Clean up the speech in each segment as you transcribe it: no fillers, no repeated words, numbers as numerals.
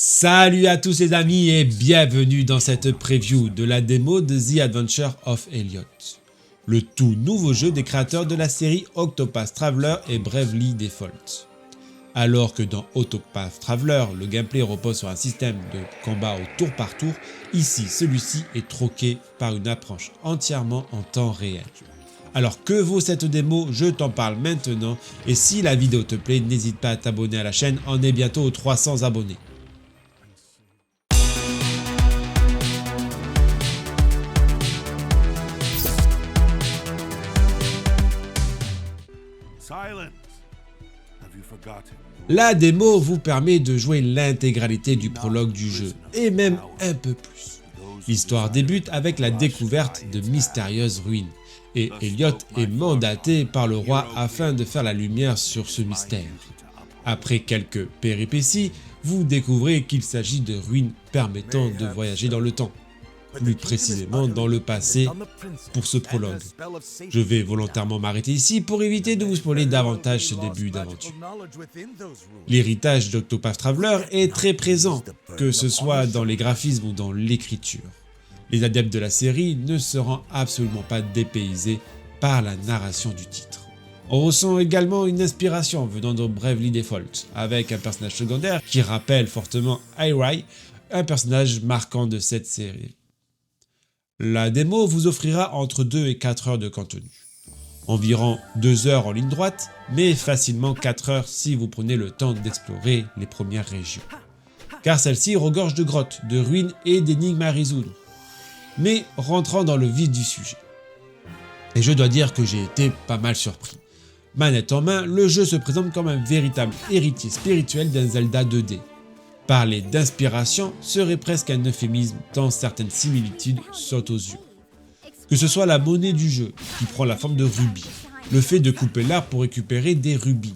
Salut à tous les amis et bienvenue dans cette preview de la démo de The Adventure of Elliot, le tout nouveau jeu des créateurs de la série Octopath Traveler et Bravely Default. Alors que dans Octopath Traveler, le gameplay repose sur un système de combat au tour par tour, ici celui-ci est troqué par une approche entièrement en temps réel. Alors que vaut cette démo? Je t'en parle maintenant et si la vidéo te plaît, n'hésite pas à t'abonner à la chaîne, on est bientôt aux 300 abonnés. La démo vous permet de jouer l'intégralité du prologue du jeu, et même un peu plus. L'histoire débute avec la découverte de mystérieuses ruines, et Elliot est mandaté par le roi afin de faire la lumière sur ce mystère. Après quelques péripéties, vous découvrez qu'il s'agit de ruines permettant de voyager dans le temps, plus précisément dans le passé pour ce prologue. Je vais volontairement m'arrêter ici pour éviter de vous spoiler davantage ce début d'aventure. L'héritage d'Octopath Traveler est très présent, que ce soit dans les graphismes ou dans l'écriture. Les adeptes de la série ne seront absolument pas dépaysés par la narration du titre. On ressent également une inspiration venant de Bravely Default, avec un personnage secondaire qui rappelle fortement Irai, un personnage marquant de cette série. La démo vous offrira entre 2 et 4 heures de contenu. Environ 2 heures en ligne droite, mais facilement 4 heures si vous prenez le temps d'explorer les premières régions. Car celle-ci regorge de grottes, de ruines et d'énigmes à résoudre. Mais rentrant dans le vif du sujet. Et je dois dire que j'ai été pas mal surpris. Manette en main, le jeu se présente comme un véritable héritier spirituel d'un Zelda 2D. Parler d'inspiration serait presque un euphémisme tant certaines similitudes sautent aux yeux. Que ce soit la monnaie du jeu qui prend la forme de rubis, le fait de couper l'arbre pour récupérer des rubis,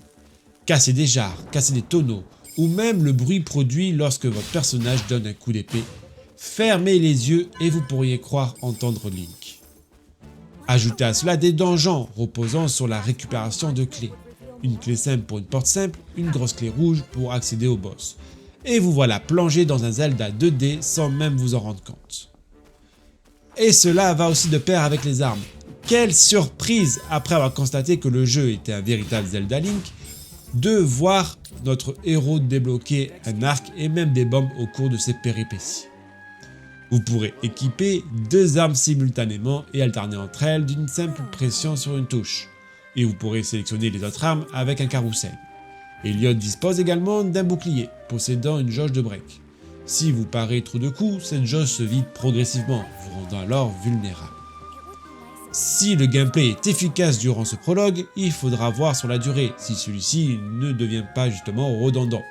casser des jarres, casser des tonneaux, ou même le bruit produit lorsque votre personnage donne un coup d'épée, fermez les yeux et vous pourriez croire entendre Link. Ajoutez à cela des donjons reposant sur la récupération de clés, une clé simple pour une porte simple, une grosse clé rouge pour accéder au boss. Et vous voilà plongé dans un Zelda 2D sans même vous en rendre compte. Et cela va aussi de pair avec les armes. Quelle surprise après avoir constaté que le jeu était un véritable Zelda Link, de voir notre héros débloquer un arc et même des bombes au cours de ses péripéties. Vous pourrez équiper 2 armes simultanément et alterner entre elles d'une simple pression sur une touche. Et vous pourrez sélectionner les autres armes avec un carrousel. Elliot dispose également d'un bouclier, possédant une jauge de break. Si vous parez trop de coups, cette jauge se vide progressivement, vous rendant alors vulnérable. Si le gameplay est efficace durant ce prologue, il faudra voir sur la durée si celui-ci ne devient pas justement redondant.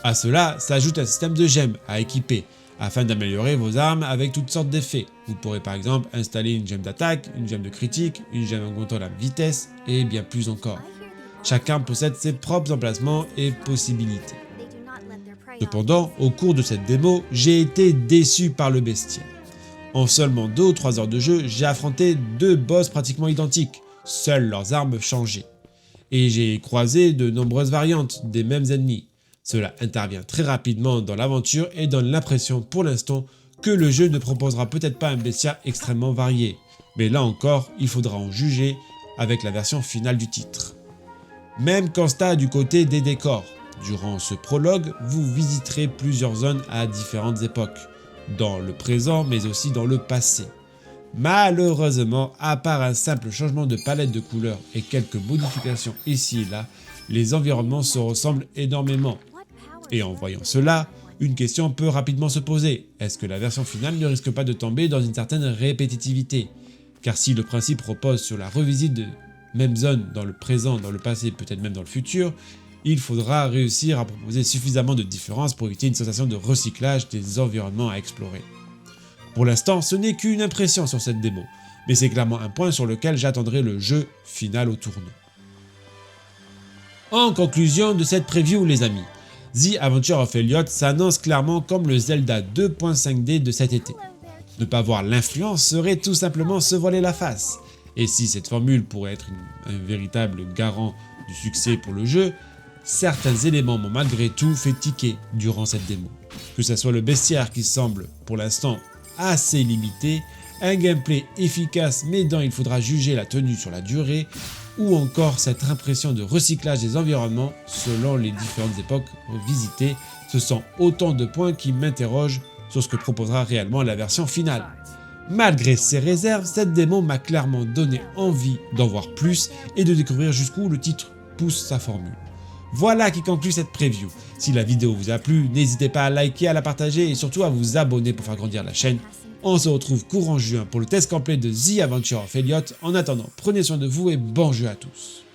À cela s'ajoute un système de gemmes à équiper, afin d'améliorer vos armes avec toutes sortes d'effets. Vous pourrez par exemple installer une gemme d'attaque, une gemme de critique, une gemme augmentant la vitesse et bien plus encore. Chacun possède ses propres emplacements et possibilités. Cependant, au cours de cette démo, j'ai été déçu par le bestiaire. En seulement 2 ou 3 heures de jeu, j'ai affronté 2 boss pratiquement identiques, seules leurs armes changées. Et j'ai croisé de nombreuses variantes des mêmes ennemis. Cela intervient très rapidement dans l'aventure et donne l'impression pour l'instant que le jeu ne proposera peut-être pas un bestiaire extrêmement varié. Mais là encore, il faudra en juger avec la version finale du titre. Même constat du côté des décors. Durant ce prologue, vous visiterez plusieurs zones à différentes époques, dans le présent mais aussi dans le passé. Malheureusement, à part un simple changement de palette de couleurs et quelques modifications ici et là, les environnements se ressemblent énormément. Et en voyant cela, une question peut rapidement se poser. Est-ce que la version finale ne risque pas de tomber dans une certaine répétitivité? Car si le principe repose sur la revisite de même zone dans le présent, dans le passé, peut-être même dans le futur, il faudra réussir à proposer suffisamment de différences pour éviter une sensation de recyclage des environnements à explorer. Pour l'instant, ce n'est qu'une impression sur cette démo, mais c'est clairement un point sur lequel j'attendrai le jeu final au tournant. En conclusion de cette preview les amis, The Adventure of Elliot s'annonce clairement comme le Zelda 2.5D de cet été. Ne pas voir l'influence serait tout simplement se voiler la face. Et si cette formule pourrait être un véritable garant du succès pour le jeu, certains éléments m'ont malgré tout fait tiquer durant cette démo. Que ce soit le bestiaire qui semble pour l'instant assez limité, un gameplay efficace mais dont il faudra juger la tenue sur la durée, ou encore cette impression de recyclage des environnements selon les différentes époques visitées, ce sont autant de points qui m'interrogent sur ce que proposera réellement la version finale. Malgré ces réserves, cette démo m'a clairement donné envie d'en voir plus et de découvrir jusqu'où le titre pousse sa formule. Voilà qui conclut cette preview. Si la vidéo vous a plu, n'hésitez pas à liker, à la partager et surtout à vous abonner pour faire grandir la chaîne. On se retrouve courant juin pour le test complet de The Adventure of Elliot. En attendant, prenez soin de vous et bon jeu à tous.